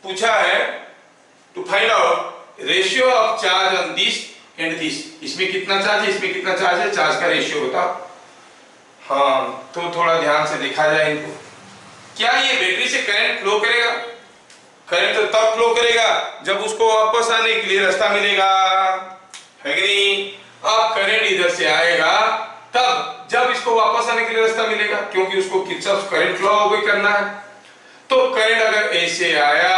पूछा है to find out ratio of charge on this and this. इसमें कितना चार्ज है, इसमें कितना चार्ज है, चार्ज का रेशियो बताओ। हाँ, तो थोड़ा ध्यान से देखा जाए इनको। क्या ये बैटरी से करंट फ्लो करेगा? करंट तो तब फ्लो करेगा जब उसको वापस आने के लिए रास्ता मिलेगा, है कि नहीं? अब करंट इधर से आएगा तब जब इसको वापस आने के लिए रास्ता मिलेगा, क्योंकि उसको किरचॉफ करंट लॉ ऑब्वे करना है। तो करंट अगर ऐसे आया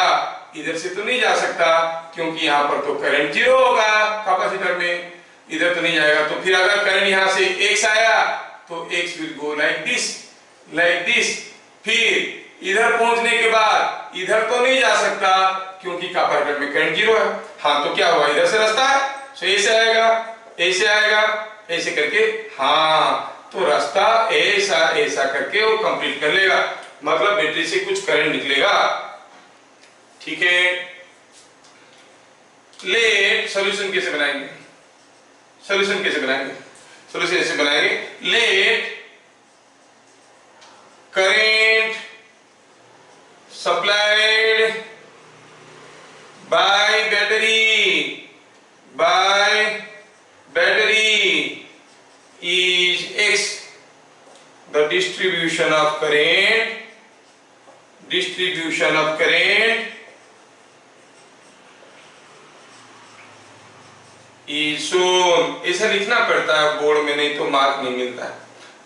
इधर से तो नहीं जा सकता, क्योंकि यहाँ पर तो करंट जीरो होगा कैपेसिटर में, इधर तो नहीं जाएगा। तो फिर अगर करंट यहाँ से x आया तो x will go like this. फिर इधर पहुंचने के बाद इधर तो नहीं जा सकता, क्योंकि कैपेसिटर में करंट जीरो है। हाँ, तो क्या हुआ, इधर से रास्ता है, तो ऐसे आएगा, ऐसे आएगा, ऐसे करके। हाँ, तो रास्ता ऐसा ऐसा करके वो कंप्लीट कर लेगा, मतलब बैटरी से कुछ करंट निकलेगा। ठीक है, लेट सॉल्यूशन कैसे बनाएंगे? सॉल्यूशन कैसे बनाएंगे? सॉल्यूशन ऐसे बनाएंगे, let current supplied by battery is x, the distribution of current is shown। ऐसा लिखना पड़ता है बोर्ड में, नहीं तो मार्क नहीं मिलता है।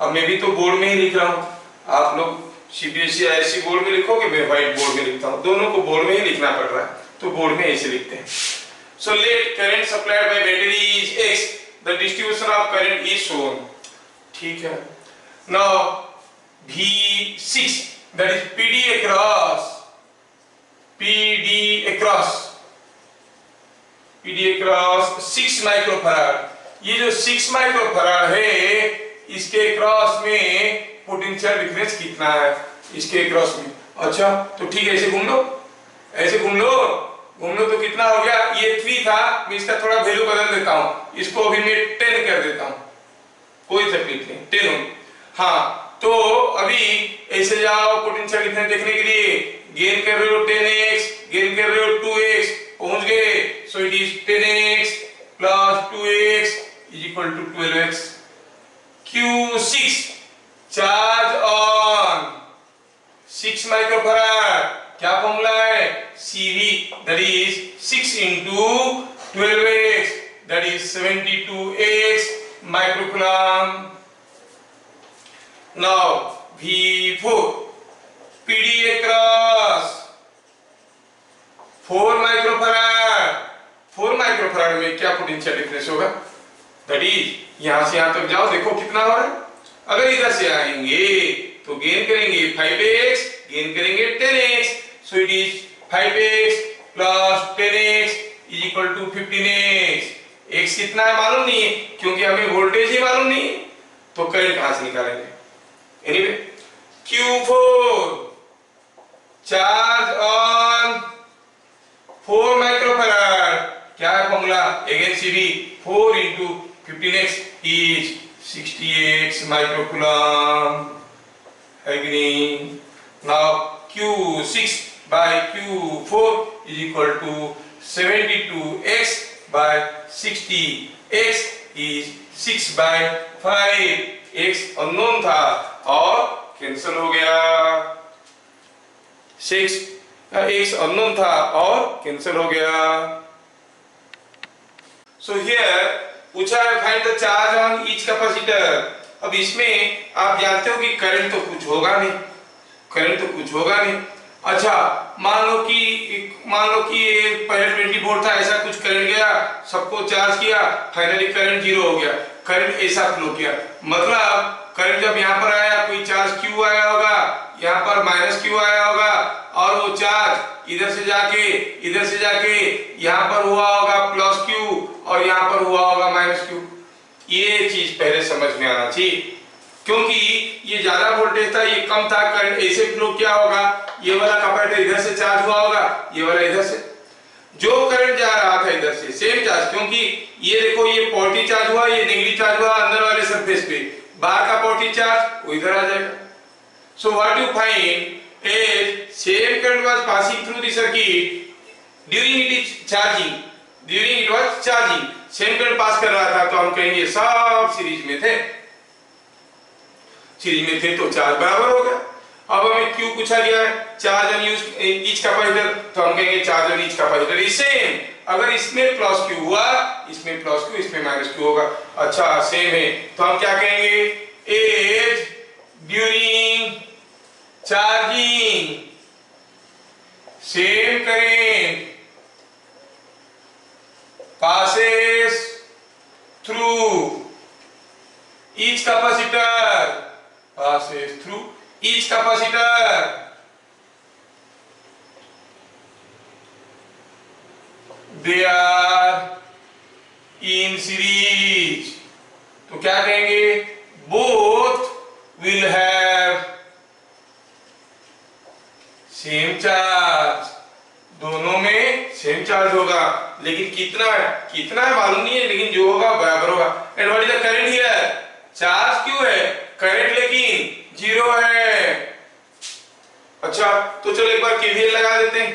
अब मैं भी तो बोर्ड में ही लिख रहा हूँ, आप लोग सीबीएसई आईएससी बोर्ड में लिखोगे, मैं व्हाइट बोर्ड में लिखता हूँ, दोनों को बोर्ड में ही लिखना पड़ रहा है, तो बोर्ड में ऐसे लिखते हैं। So let current supplied by battery is x, the distribution of current is shown। ठीक है, now V6 that is PD across 6 microfarad. ये जो 6 माइक्रोफैराड है, इसके क्रॉस में पोटेंशियल डिफरेंस कितना है इसके क्रॉस में? अच्छा, तो ठीक है, ऐसे घूम लो, ऐसे घूम लो तो कितना हो गया? ये 3 था, मैं इसका थोड़ा वैल्यू बदल देता हूँ, इसको अभी मैं 10 कर देता हूँ, कोई तकलीफ नहीं, 10 हो। हाँ, तो अभी ऐसे जाओ पोटेंशियल डिफरेंस देखने के लिए, गेन कर रहे हो 10x, गेन कर रहे हो 2x, पहुंच गए। So it is 10x plus 2x is equal to 12x। Q6 charge on 6 microfarad, क्या फॉर्मूला है? CV, that is 6 into 12x, that is 72x microcoulomb। Now V4 PD across 4 microfarad. 4 microfarad में क्या potential difference होगा? That is यहां से यहां तक जाओ, देखो कितना हो रहा है। अगर इधर से आएंगे तो गेन करेंगे 5x, गेन करेंगे 10x, so it is 5x plus 10x is equal to 15x। x कितना है मालूम नहीं है, क्योंकि हमें वोल्टेज ही मालूम नहीं है, तो करंट कहां से निकालेंगे? Anyway, Q4 charge on 4 microfarad, क्या है formula? Again CV, 4 into 15x is 60x माइक्रोकूलम्ब, है कि नहीं? Now Q6 by Q4 is equal to 72x by 60x is 6 by 5। x unknown था और कैंसिल हो गया, 6x अननोन था और कैंसिल हो गया। So here पूछा है find the charge on each capacitor. अब इसमें आप जानते हो कि करंट तो कुछ होगा नहीं, अच्छा मान लो कि पहले 20 वोल्ट था, ऐसा कुछ करंट गया, सबको चार्ज किया, फाइनली करंट 0 हो गया। करंट ऐसा फ्लो किया, मतलब करंट जब यहाँ पर आया कोई चार्ज Q आया होगा, यहाँ पर -Q आया होगा, और वो चार्ज इधर से जाके यहाँ पर हुआ होगा +Q और यहाँ पर हुआ होगा -Q। ये चीज पहले समझ में आना चाहिए, क्योंकि ये ज्यादा वोल्टेज था, ये कम था, करंट ऐसे फ्लो क्या होगा, ये वाला कैपेसिटर इधर से चार्ज हुआ होगा, ये वाला इधर से, जो करंट जा रहा था इधर से सेम चार्ज, क्योंकि ये देखो ये पॉजिटिव चार्ज हुआ, ये नेगेटिव चार्ज हुआ अंदर वाले सरफेस पे, बाहर का पॉजिटिव चार्ज वो इधर आ जाएगा। So what you find as same current was passing through the circuit during it is charging, during it was charging, same current पास कर रहा था, तो हम कहेंगे सब सीरीज में थे, सीरीज में थे तो चार्ज बराबर हो गया। अब हमें Q पूछा गया है, चार्ज ऑन ईच कैपेसिटर, तो हम कहेंगे charge on each capacitor is same. अगर इसमें प्लस Q हुआ, इसमें प्लस Q, इसमें माइनस Q होगा। अच्छा सेम है, तो हम क्या कहेंगे, as during charging same current passes through each capacitor, passes through each capacitor, they are in series, तो क्या कहेंगे, both will have same charge, दोनों में सेम चार्ज होगा, लेकिन कितना है मालूम नहीं है, लेकिन जो होगा बराबर होगा। And what is the current here, charge क्यों है, करंट लेकिन जीरो है। अच्छा तो चलो एक बार केवीएल लगा देते हैं,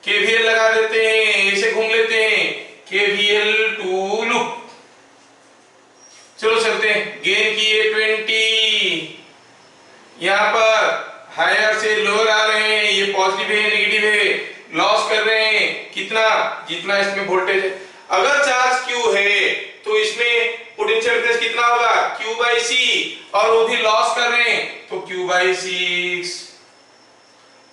केवीएल लगा देते हैं, ऐसे घूम लेते हैं, केवीएल टू लूप, चलो चलते हैं। गेन किए 20, यहाँ पर हायर से लोअर आ रहे हैं, ये पॉजिटिव है नेगेटिव है, लॉस कर रहे हैं कितना, जितना इसमें वोल्टेज है। अगर चार्ज Q है तो इसमें पोटेंशियल डिफरेंस कितना होगा, Q/C, और वो भी लॉस कर रहे हैं तो Q/6।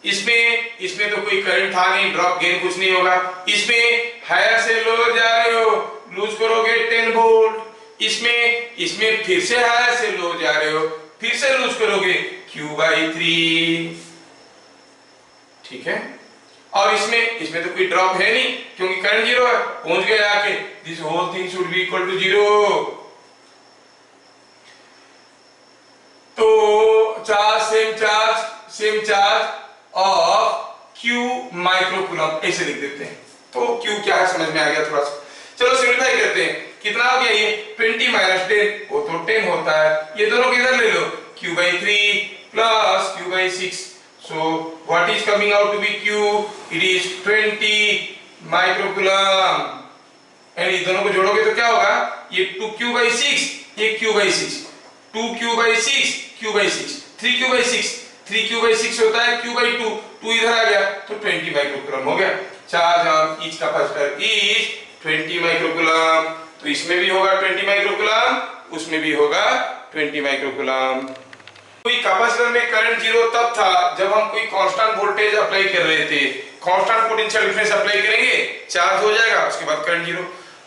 इसमें तो कोई करंट था नहीं, ड्रॉप गेन कुछ नहीं होगा। इसमें हायर से लोअर जा रहे हो, लूज करोगे 10 वोल्ट। इसमें फिर से हायर से लोअर जा रहे हो, फिर से लूज करोगे Q/3, ठीक है। और इसमें तो कोई ड्रॉप है नहीं, क्योंकि करंट जीरो है, पहुंच गए आके, this whole thing should be equal to zero. तो same charge of Q microcoulomb ऐसे लिख देते हैं। तो Q क्या है समझ में आ गया थोड़ा सा। चलो सिंपलीफाई करते हैं, कितना हो गया ये 20 - 10, वो तो 10 होता है, ये दोनों किधर ले लो, Q/3 plus Q/6, so what is coming out to be Q, it is 20 microcoulomb. And ये दोनों को जोड़ोगे तो क्या होगा, ये 2Q/6, ये Q/6, 2Q/6, Q/6, 3Q/6, 3Q/6 होता है Q/2, 2 इधर आ गया तो 20 माइक्रोकूलम हो गया। Charge on each capacitor is 20 microcoulomb, तो इसमें भी होगा 20 माइक्रोकूलम, उसमें भी होगा 20 माइक्रोकूलम। कोई कैपेसिटर में करंट जीरो तब था जब हम कोई कांस्टेंट वोल्टेज अप्लाई कर रहे थे, कांस्टेंट पोटेंशियल डिफरेंस अप्लाई करेंगे, चार्ज हो जाएगा, उसके बाद करंट जीरो।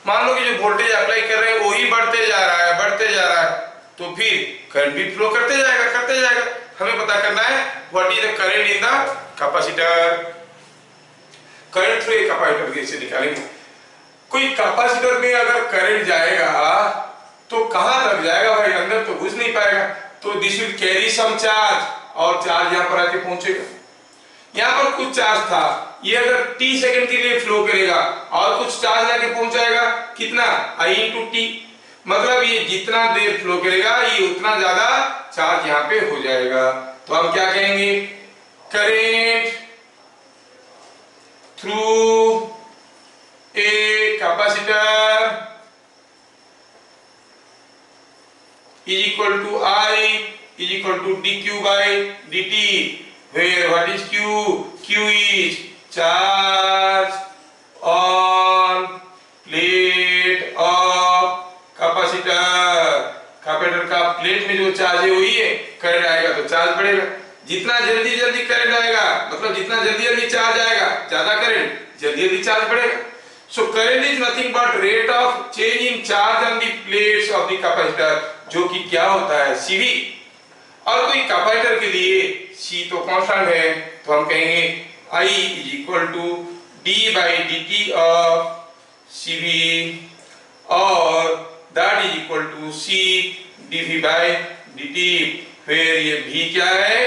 मान लो कि जो वोल्टेज अप्लाई कर रहे हैं वही बढ़ते जा रहा है, तो फिर करंट भी फ्लो करते जाएगा। हमें पता करना है what is the current in the capacitor, current through a capacitor कैसे निकालेंगे। कोई कैपेसिटर में अगर करंट जाएगा तो कहां तक जाएगा भाई, अंदर तो घुस नहीं पाएगा, तो this will carry some charge, और चार्ज यहां पर आके पहुंचेगा। यहां पर कुछ चार्ज था, ये अगर t सेकंड के लिए फ्लो करेगा और कुछ चार्ज लाके पहुंचाएगा, कितना I/t, मतलब ये जितना देर फ्लो करेगा ये उतना ज्यादा चार्ज यहां पे हो जाएगा। तो हम क्या कहेंगे, current through a capacitor is equal to I is equal to dQ/dt, where what is Q? Q is charge on plate of capacitor। Capacitor का प्लेट में जो चार्ज है वही है, करंट आएगा तो चार्ज बढ़ेगा। जितना जल्दी करंट आएगा, मतलब जितना जल्दी चार्ज आएगा, ज्यादा करंट, जल्दी चार्ज बढ़ेगा। So current is nothing but rate of change in charge on the plates of the capacitor, जो कि क्या होता है CV। और कोई कैपेसिटर के लिए C तो कांस्टेंट है, तो हम कहेंगे I is equal to d/dt of CV, और that is equal to C dV/dt, फिर ये V क्या है,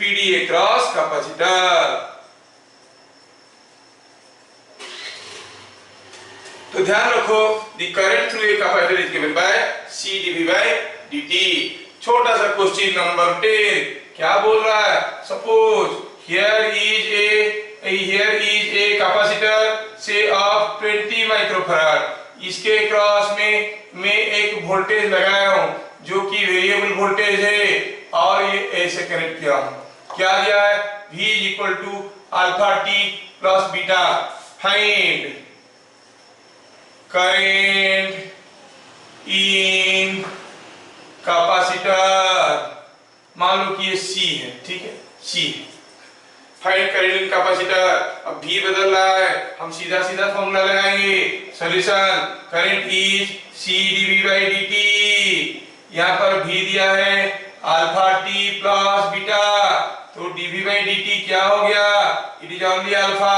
PD across कैपेसिटर। तो ध्यान रखो, the current through a capacitor is given by C dV/dt। छोटा सा क्वेश्चन नंबर 10 क्या बोल रहा है, suppose here is a capacitor say of 20 microfarad, इसके क्रॉस में मैं एक वोल्टेज लगाया हूं जो कि वेरिएबल वोल्टेज है और ये ऐसे कनेक्ट किया हूं। क्या दिया है? V equal to alpha t plus beta. Find current in capacitor, मान लो कि ये C है, ठीक है, C है। फाइंड करेंट इन कैपेसिटर, अब V बदल रहा है, हम सीधा सीधा फॉर्मूला लगाएंगे। Solution current is C dV by dt, यहाँ पर V दिया है अल्फा टी प्लस बीटा, तो dV बाई dt क्या हो गया? इट इज ओनली अल्फा,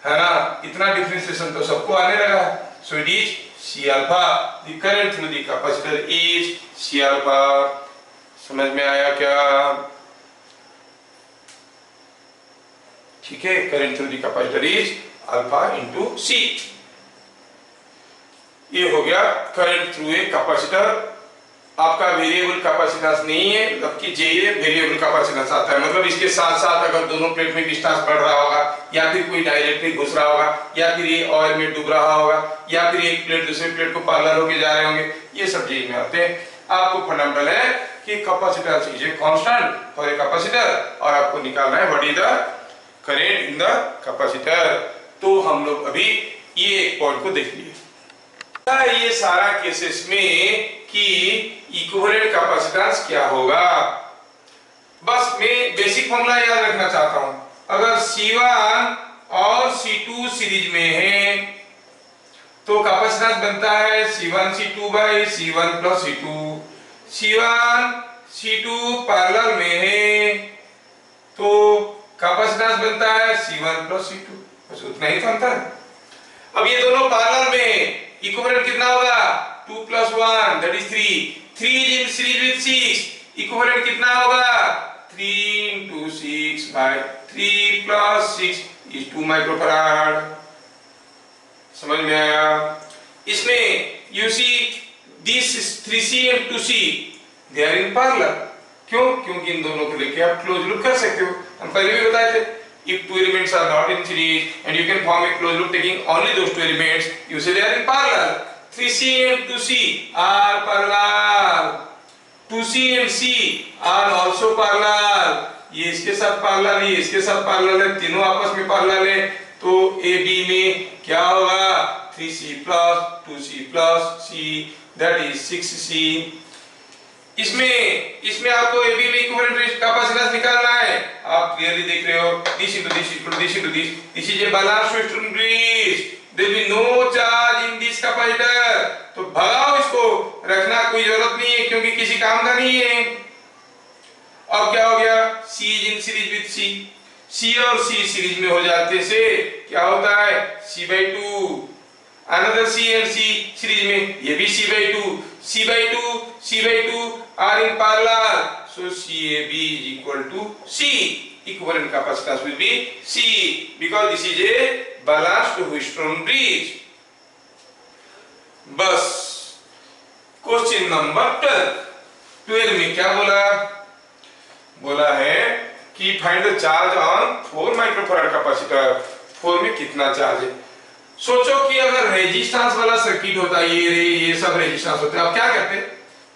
है ना? इतना डिफरेंशिएशन तो सबको आने लगा। सो it is C alpha, the current through the capacitor is C alpha. समझ में आया क्या? ठीक है, current through the capacitor is alpha into C। ये हो गया करंट थ्रू ए कैपेसिटर। आपका वेरिएबल कैपेसिटेंस नहीं है, जबकि जे वेरिएबल कैपेसिटेंस आता है। मतलब इसके साथ साथ अगर दोनों प्लेट में डिस्टेंस बढ़ रहा होगा, या फिर कोई डायरेक्टली घुस रहा होगा, या फिर ये ऑयल में डूब रहा होगा, या फिर एक प्लेट दूसरे प्लेट को पैरेलल होके जा रहे होंगे, ये सब जे में आते हैं। आपको फंडामेंटल है कि capacitance is a constant for a capacitor, और आपको निकालना है what is the current in the capacitor. तो हम लोग अभी ये एक पॉइंट को देख लिए। ये सारा केसेस में कि इक्विवेलेंट कैपेसिटेंस क्या होगा, बस मैं बेसिक फॉर्मूला याद रखना चाहता हूं। अगर C1 और C2 सीरीज में है तो कैपेसिटेंस बनता है C1 C2 by C1 plus C2। C1 C2 parallel में है तो कैपेसिटेंस बनता है C1 प्लस C2, बस उतना ही तो अंतर है। अब ये दोनों पैरेलल में इक्विवेलेंट कितना होगा? 2 plus 1 that is 3. 3 is in series with 6. Equivalent कितना होगा? 3 into 6 by 3 plus 6 is 2 microfarad. समझ में आया? इसमें you see this is 3C and 2C they are in parallel. क्यों? क्योंकि इन दोनों को लेके आप क्लोज लूप कर सकते हो। हम पहले भी बताए थे, if two elements are not in series and you can form a closed loop taking only those two elements, you say they are in parallel. 3C and 2C are parallel. 2C and C are also parallel. ये इसके साथ parallel है, इसके साथ parallel है, तीनों आपस में parallel है। तो AB में क्या होगा? 3C plus 2C plus C that is 6C. इसमें आपको AB में इक्विवेलेंट कैपेसिटेंस निकालना है। आप क्लियरली देख रहे हो, this into this equal to this into this. This is a balanced Wheatstone bridge. There will be no charge in this capacitor. तो भगाओ इसको, रखना कोई जरूरत नहीं है क्योंकि किसी काम का नहीं है। अब क्या हो गया? C is in series with C. C और C सीरीज में हो जाते से क्या होता है? C by 2. Another C and C series में, ये भी C by 2. C by 2, C by 2 are in parallel. So CAB is equal to C. Equivalent capacitance will be C because this is a balanced Wheatstone bridge. बस question number 12 में क्या बोला है कि find the charge on 4 microfarad capacitor. 4 में कितना charge है? सोचो कि अगर रेजिस्टेंस वाला सर्किट होता, ये सब रेजिस्टेंस होते, आप क्या करते?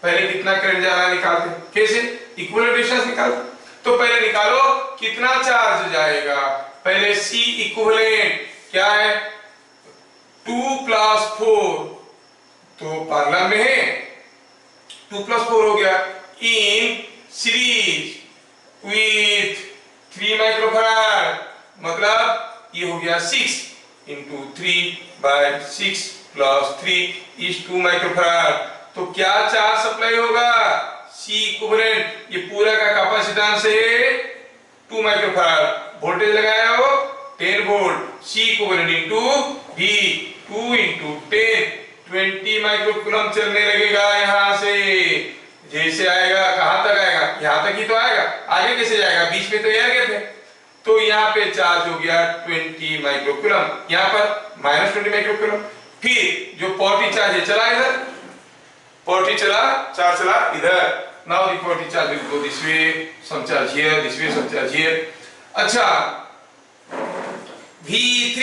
पहले कितना करंट जा रहा है निकालते। कैसे? इक्विवेलेंट रेजिस्टेंस निकालते। तो पहले निकालो कितना चार्ज जाएगा। पहले C इक्विवेलेंट क्या है? 2 plus 4, तो पैरेलल में है, 2 plus 4 हो गया। इन सीरीज विथ 3 माइक्रोफैराड, मतलब ये हो गया 6 into 3 by 6 plus 3 is 2 microfarad. तो क्या चार्ज सप्लाई होगा? C इक्विवेलेंट, ये पूरा का कैपेसिटेंस है 2 माइक्रोफैराड। वोल्टेज लगाया हो 10 volt. C equivalent into V, 2 into 10, 20 microcoulomb चलने लगेगा। यहाँ से जैसे आएगा, कहां तक आएगा? यहाँ तक ही तो आएगा, आगे कैसे जाएगा? बीच में तो एयर गैप है। तो यहाँ पे चार्ज हो गया 20 माइक्रोकूलम, यहाँ पर -20 माइक्रोकूलम। फिर जो पॉजिटिव चार्ज है चला इधर, पॉजिटिव चला, चार्ज चला इधर, Now the positive charge will go this way, some charge here, this way, some charge here. अच्छा, V3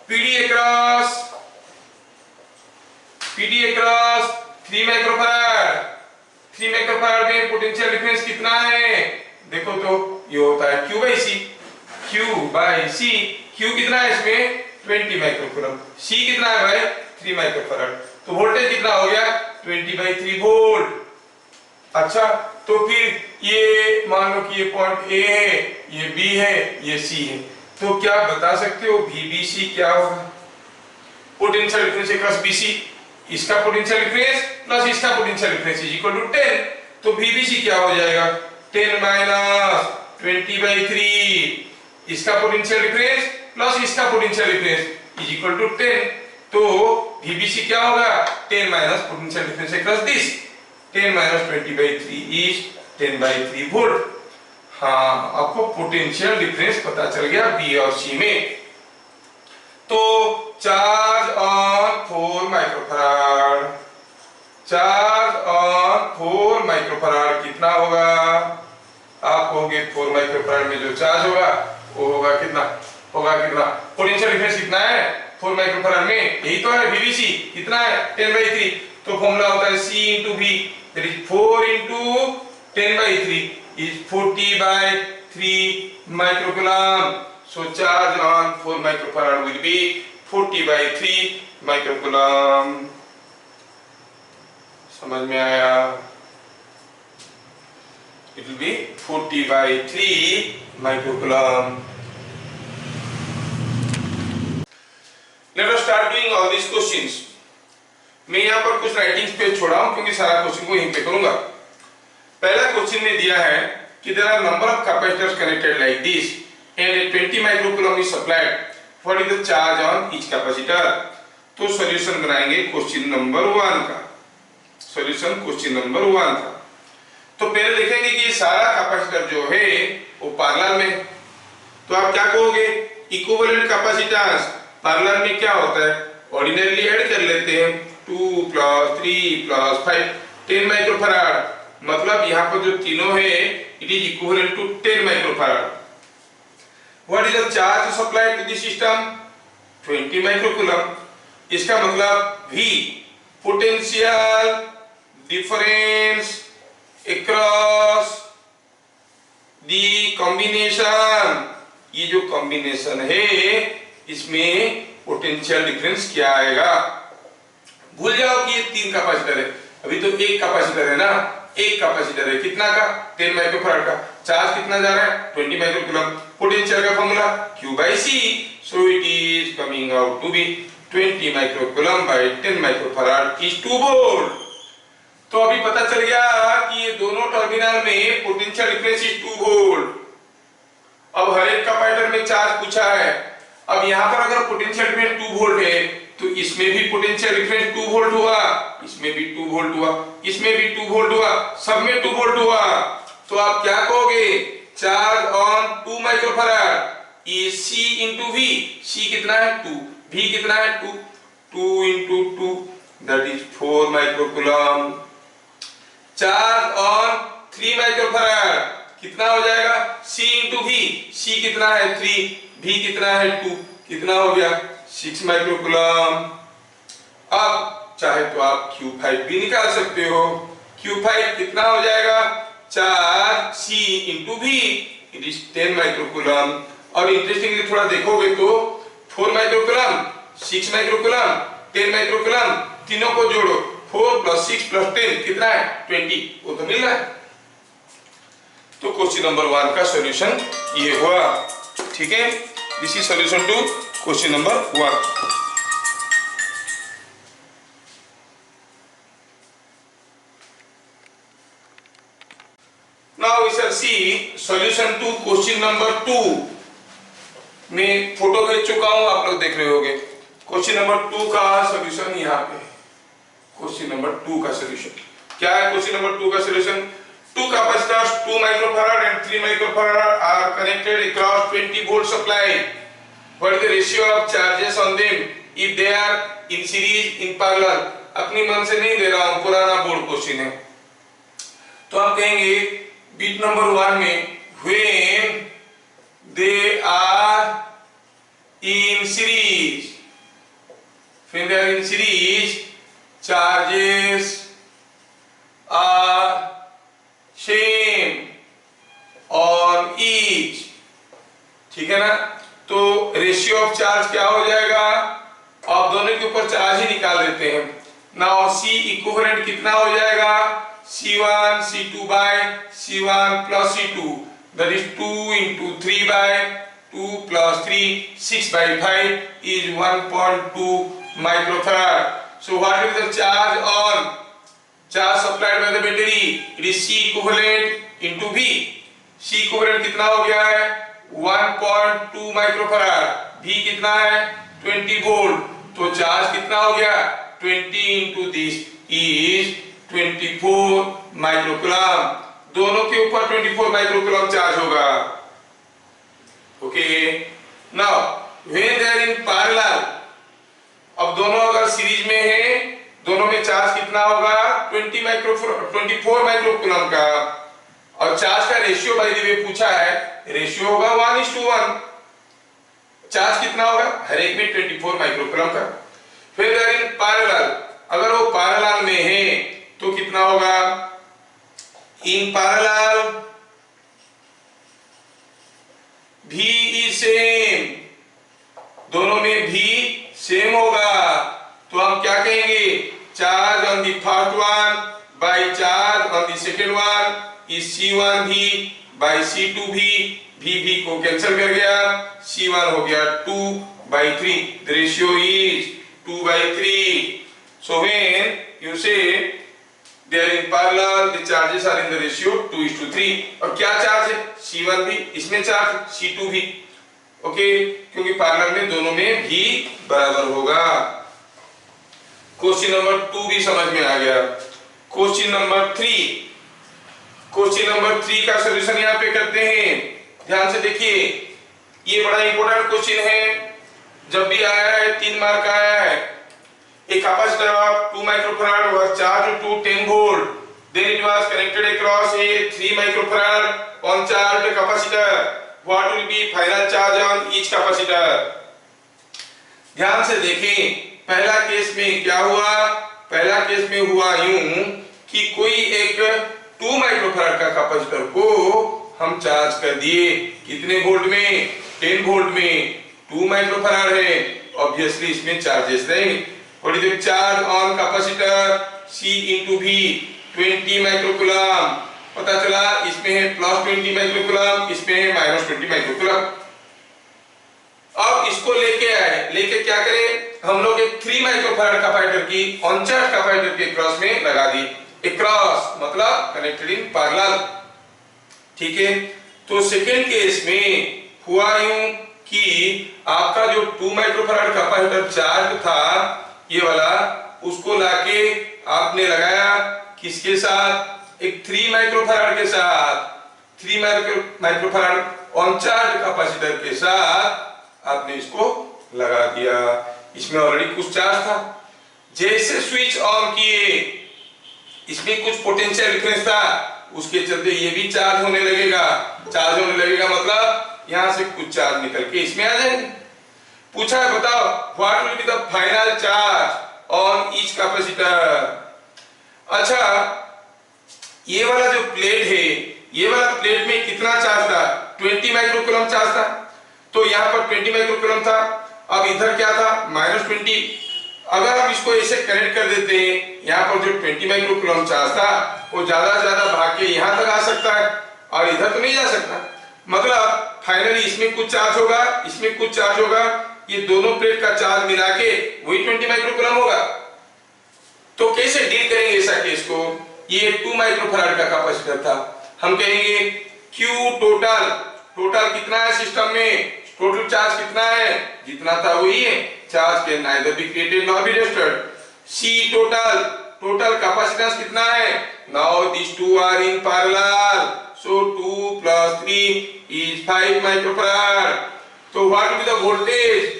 PD across 3 microfarad. 3 microfarad में पोटेंशियल डिफरेंस कितना है? देखो तो ये होता है Q by C। Q कितना है इसमें? 20 माइक्रोकूलम। C कितना है भाई? 3 माइक्रोफैराड। तो वोल्टेज कितना हो गया? 20/3 वोल्ट। अच्छा, तो फिर ये मान लो कि ये पॉइंट A है, ये B है, ये C है, तो क्या बता सकते हो VBC क्या होगा? पोटेंशियल डिफरेंस अक्रॉस BC, इसका पोटेंशियल डिफरेंस प्लस इसका potential difference is equal to 10। तो VBC क्या हो जाएगा? 10 माइनस 20/3, इसका पोटेंशियल डिफरेंस प्लस इसका potential difference is equal to 10। तो VBC क्या होगा? 10 minus potential difference across this, 10 minus 20/3 is 10/3 volt. हाँ, आपको पोटेंशियल डिफरेंस पता चल गया बी और सी में। तो charge on 4 microfarad, charge on 4 microfarad कितना होगा? आप कहोगे 4 माइक्रोफैराड में जो चार्ज होगा वो होगा कितना? पोटेंशियल डिफरेंस कितना है 4 माइक्रोफैराड में? यही तो है VBC कितना है? 10/3। तो फॉर्मूला होता है C into V, that is 4 into 10/3 is 40/3 microcoulomb. So charge on 4 microfarad will be 40/3 microcoulomb. समझ में आया? It will be 40/3 microcoulomb. Let us start doing all these questions. मैं यहाँ पर कुछ राइटिंग्स पे छोड़ा हूँ क्योंकि सारा क्वेश्चन को यहीं पे करूंगा। पहला क्वेश्चन में दिया है कि there are number of capacitors connected like this and 20 microcoulomb is supplied. What is the charge on each capacitor? तो सॉल्यूशन बनाएंगे क्वेश्चन नंबर 1 का। सॉल्यूशन क्वेश्चन नंबर 1 का। तो पहले देखेंगे कि सारा कैपेसिटर जो है वो पैरेलल में, तो आप क्या कहोगे? इक्विवेलेंट कैपेसिटेंस पैरेलल में क्या होता है? ऑर्डिनरीली ऐड कर लेते हैं 2 + 3 + 5 10 माइक्रोफैराड। मतलब यहाँ पर जो तीनों है it is equivalent to 10 microfarad. What is the charge supplied to this system? 20 microcoulomb. इसका मतलब V potential difference across the combination, ये जो कॉम्बिनेशन है इसमें पोटेंशियल डिफरेंस क्या आएगा? भूल जाओ कि ये 3 कैपेसिटर है, अभी तो एक कैपेसिटर है ना, एक कैपेसिटर है कितना का? 10 माइक्रोफैराड का। चार्ज कितना जा रहा है? 20 माइक्रोकूलम। पोटेंशियल का formula Q/C, so it is coming out to be 20 microcoulomb by 10 microfarad is 2 volt. तो अभी पता चल गया कि ये दोनों टर्मिनल में पोटेंशियल डिफरेंस इज 2 वोल्ट। अब हर एक कैपेसिटर में चार्ज पूछा है। अब यहाँ पर अगर पोटेंशियल डिफरेंस 2 वोल्ट है तो इसमें भी पोटेंशियल डिफरेंस 2 वोल्ट हुआ, इसमें भी 2 वोल्ट हुआ, इसमें भी 2 वोल्ट हुआ, सब में 2 वोल्ट हुआ। तो आप क्या कहोगे? Charge on 2 microfarad is C into V। C कितना है? 2। V कितना है? 2। 2 into 2 that is 4 microcoulomb. Charge on 3 microfarad कितना हो जाएगा? C into V। C कितना है? 3। V कितना है? 2। कितना हो गया? 6 माइक्रोकूलम। अब चाहे तो आप Q5 भी निकाल सकते हो। Q5 कितना हो जाएगा? Charge C into V, it is 10 microcoulomb. और इंटरेस्टिंगली थोड़ा देखोगे तो 4 माइक्रोकूलम, 6 माइक्रोकूलम, 10 माइक्रोकूलम, तीनों को जोड़ो, 4 + 6 + 10 कितना है? 20। वो तो मिल रहा है। तो क्वेश्चन नंबर 1 का सॉल्यूशन ये हुआ। ठीक है, this is solution to question number 1। Now we shall see solution to question number 2। मैं फोटो भेज चुका हूं, आप लोग देख रहे होंगे। क्वेश्चन नंबर 2 का सॉल्यूशन यहाँ पे। क्वेश्चन नंबर 2 का सॉल्यूशन क्या है? क्वेश्चन नंबर 2 का solution, 2 capacitors 2 microfarad and 3 microfarad are connected across 20 volt supply. What is the ratio of charges on them if they are in series in parallel? अपनी मन से नहीं दे रहा हूं, पुराना बोर्ड क्वेश्चन है। तो आप कहेंगे बीट नंबर 1 में when they are in series, when they are in series, charges are same on each. ठीक है ना? तो रेशियो ऑफ चार्ज क्या हो जाएगा? आप दोनों के ऊपर चार्ज ही निकाल देते हैं। नाउ C इक्विवेलेंट कितना हो जाएगा? C1 C2 by C1 plus C2, that is 2 into 3 by 2 plus 3, 6 by 5 is 1.2 microfarad. So what is the charge on charge supplied by the battery? It is C equivalent into V. C equivalent कितना हो गया है? 1.2 microfarad. V कितना है? 20 volt. तो charge कितना हो गया? 20 into this is 24 माइक्रोकूलम। दोनों के ऊपर 24 माइक्रोकूलम चार्ज होगा। Okay, now when they are in parallel, अब दोनों अगर सीरीज में है, दोनों में चार्ज कितना होगा? 24 माइक्रोकूलम का। और चार्ज का रेशियो बाय द वे पूछा है, रेशियो होगा 1:1। चार्ज कितना होगा? हर एक में 24 माइक्रोकूलम का। फिर दे आर इन पैरेलल, अगर वो पैरेलल में है तो कितना होगा? In parallel V is same, दोनों में V सेम होगा। तो हम क्या कहेंगे? Charge on the first one by charge on the second one is C1V by C2V। V को कैंसिल कर गया, C1 हो गया 2/3। The ratio is 2/3. So when you say they are in parallel, the charges are in the ratio 2:3। और क्या charge है? C1V, इसमें charge C2V। Okay, क्योंकि पैरेलल में दोनों में V बराबर होगा। क्वेश्चन नंबर 2 भी समझ में आ गया। क्वेश्चन नंबर 3, क्वेश्चन नंबर 3 का सॉल्यूशन यहाँ पे करते हैं। ध्यान से देखिए, ये बड़ा इंपॉर्टेंट क्वेश्चन है। जब भी आया है 3 मार्क आया है। एक capacitor of 2 microfarad was charged to 10 volt, then it was connected across a 3 microfarad on charged capacitor. What will be final charge on each capacitor? ध्यान से देखें, पहला केस में क्या हुआ? पहला केस में हुआ यूं कि कोई एक 2 माइक्रोफैराड का कैपेसिटर को हम चार्ज कर दिए। कितने वोल्ट में? 10 वोल्ट में। 2 माइक्रोफैराड है, ऑब्वियसली इसमें चार्जेस रहेंगे। What is the charge on capacitor? C into V, 20 microcoulomb. पता चला इसमें है +20 माइक्रोकूलम, इसमें है -20 माइक्रोकूलम। अब इसको लेके आए, लेके क्या करें? हम लोग एक 3 माइक्रोफैराड कैपेसिटर की ऑन चार्ज कैपेसिटर के क्रॉस में लगा दी। क्रॉस मतलब कनेक्टेड इन पैरेलल। ठीक है, तो सेकेंड केस में हुआ यूं कि आपका जो 2 माइक्रोफैराड कैपेसिटर चार्ज था, ये वाला, उसको लाके आपने लगाया किसके साथ? एक 3 माइक्रोफैराड के साथ। 3 माइक्रोफैराड ऑन चार्ज कैपेसिटर के साथ आपने इसको लगा दिया। इसमें ऑलरेडी कुछ चार्ज था। जैसे स्विच ऑन किए, इसमें कुछ पोटेंशियल डिफरेंस था, उसके चलते ये भी चार्ज होने लगेगा। चार्ज होने लगेगा मतलब यहां से कुछ चार्ज निकल के इसमें आ जाएंगे। पूछा है, बताओ what will be the final charge on each capacitor. अच्छा, ये वाला जो प्लेट है, ये वाला प्लेट में कितना चार्ज था? 20 माइक्रोकूलम चार्ज था। तो यहाँ पर 20 माइक्रोकूलम था। अब इधर क्या था? -20। अगर हम इसको ऐसे कनेक्ट कर देते हैं, यहाँ पर जो 20 माइक्रोकूलम चार्ज था वो ज्यादा से ज्यादा भाग के यहाँ तक आ सकता है और इधर तो नहीं जा सकता। मतलब फाइनली इसमें कुछ चार्ज होगा, इसमें कुछ चार्ज होगा, ये दोनों प्लेट का चार्ज मिला के वही 20 माइक्रोकूलम होगा। तो कैसे डील करेंगे ऐसा केस को? ये 2 माइक्रोफैराड का कैपेसिटर था। हम कहेंगे Q टोटल, टोटल कितना है सिस्टम में? टोटल चार्ज कितना है? जितना था वही है। Charge can neither be created nor be destroyed. C total, total capacitance कितना है? Now this two are in parallel, so 2 + 3 is 5 microfarad. तो what will be the voltage?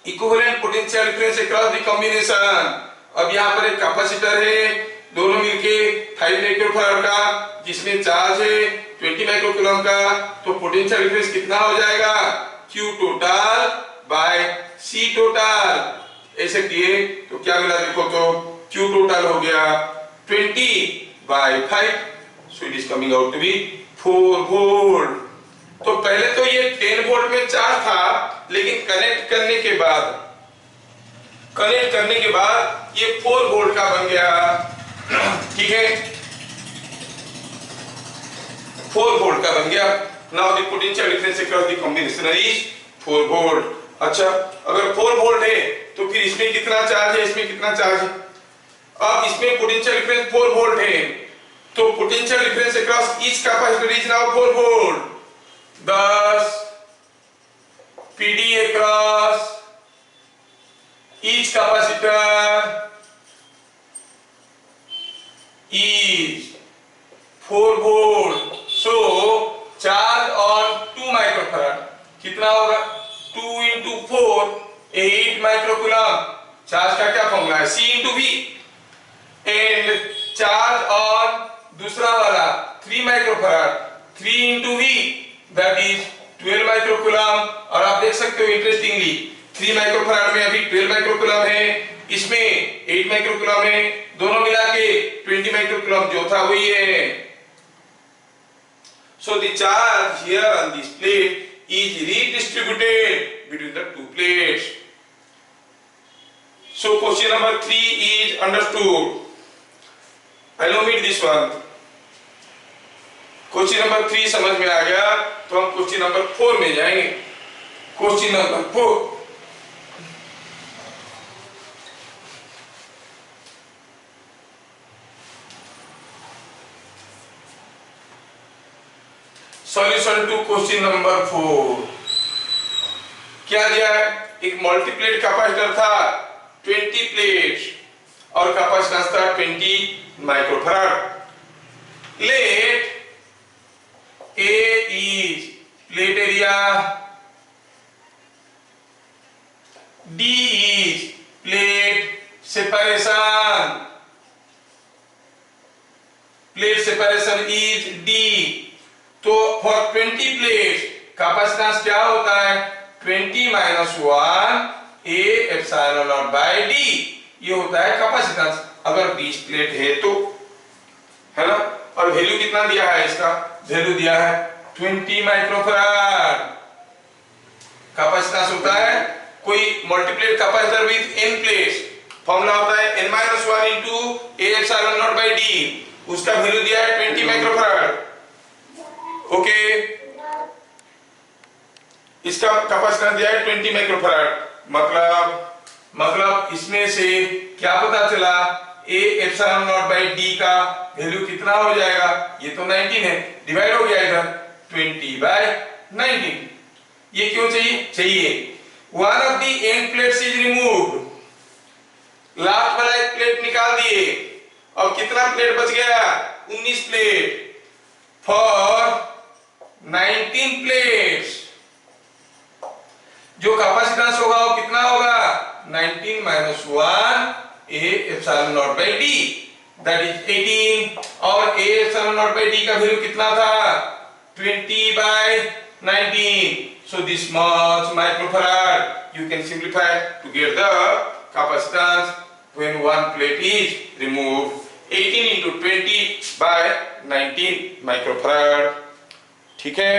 Equivalent potential difference across the combination. अब यहाँ पर एक capacitor है, दोनों मिलके 5 माइक्रोफैराड का, जिसमें चार्ज है 20 माइक्रोकूलम का, तो पोटेंशियल डिफरेंस कितना हो जाएगा, Q total by C total. ऐसे किए तो क्या मिला देखो, तो Q टोटल हो गया 20/5, so it is coming out to be 4 volt. तो पहले तो ये 10 वोल्ट में चार्ज था, लेकिन कनेक्ट करने के बाद ये 4 वोल्ट का बन गया। ठीक है, 4 वोल्ट का बन गया। Now the potential difference across the combination is 4 volt. अच्छा, अगर 4 वोल्ट है तो फिर इसमें कितना चार्ज है, इसमें कितना चार्ज है। अब इसमें पोटेंशियल डिफरेंस 4 वोल्ट है, तो potential difference across each capacitor is now 4 volt. thus PD across each capacitor is 4 volt. So charge on 2 microfarad कितना होगा, 2 into 4 8 माइक्रोकूलम। चार्ज का क्या फॉर्मूला है, C into V। And charge on दूसरा वाला 3 microfarad, 3 into V that is 12 microcoulomb. और आप देख सकते हो इंटरेस्टिंगली 3 माइक्रोफैराड में अभी 12 माइक्रोकूलम है, इसमें 8 माइक्रोकूलम है, दोनों मिला के 20 माइक्रोकूलम जो था वही है। So the charge here on this plate is redistributed between the two plates. So question number 3 is understood. I'll omit this one. Question number 3 समझ में आ गया, तो हम क्वेश्चन नंबर 4 में जाएंगे। Question number 4, solution to question number 4। क्या दिया है, एक मल्टीप्लेट कैपेसिटर था 20 प्लेट्स और कैपेसिटेंस था 20 microfarad. Let A is plate area, D is plate separation. Plate separation is D. तो for 20 plates कैपेसिटेंस क्या होता है, 20 minus 1 A epsilon naught by D, ये होता है कैपेसिटेंस अगर 20 प्लेट है तो, है ना। और वैल्यू कितना दिया है, इसका वैल्यू दिया है 20 माइक्रोफैराड। कैपेसिटेंस होता है कोई multiplate capacitor with n plates, formula होता है n-1 into A epsilon naught by D, उसका वैल्यू दिया है 20 माइक्रोफैराड। ओके, इसका कैपेसिटेंस दिया है 20 माइक्रोफैराड। मतलब इसमें से क्या पता चला, A epsilon naught by D का वैल्यू कितना हो जाएगा, ये तो 19 है, डिवाइड हो गया इधर 20/19। ये क्यों चाहिए, one of the and plates is removed, last वाला एक प्लेट निकाल दिए और कितना प्लेट बच गया, 19 प्लेट फॉर 19 प्लेट्स। जो कैपेसिटेंस होगा वो कितना होगा, 19 minus 1 A epsilon naught by D, that is 18। और A epsilon naught by D का वैल्यू कितना था, 20/19। So this much microfarad you can simplify to get the capacitance when one plate is removed, 18 into 20/19 microfarad. ठीक है।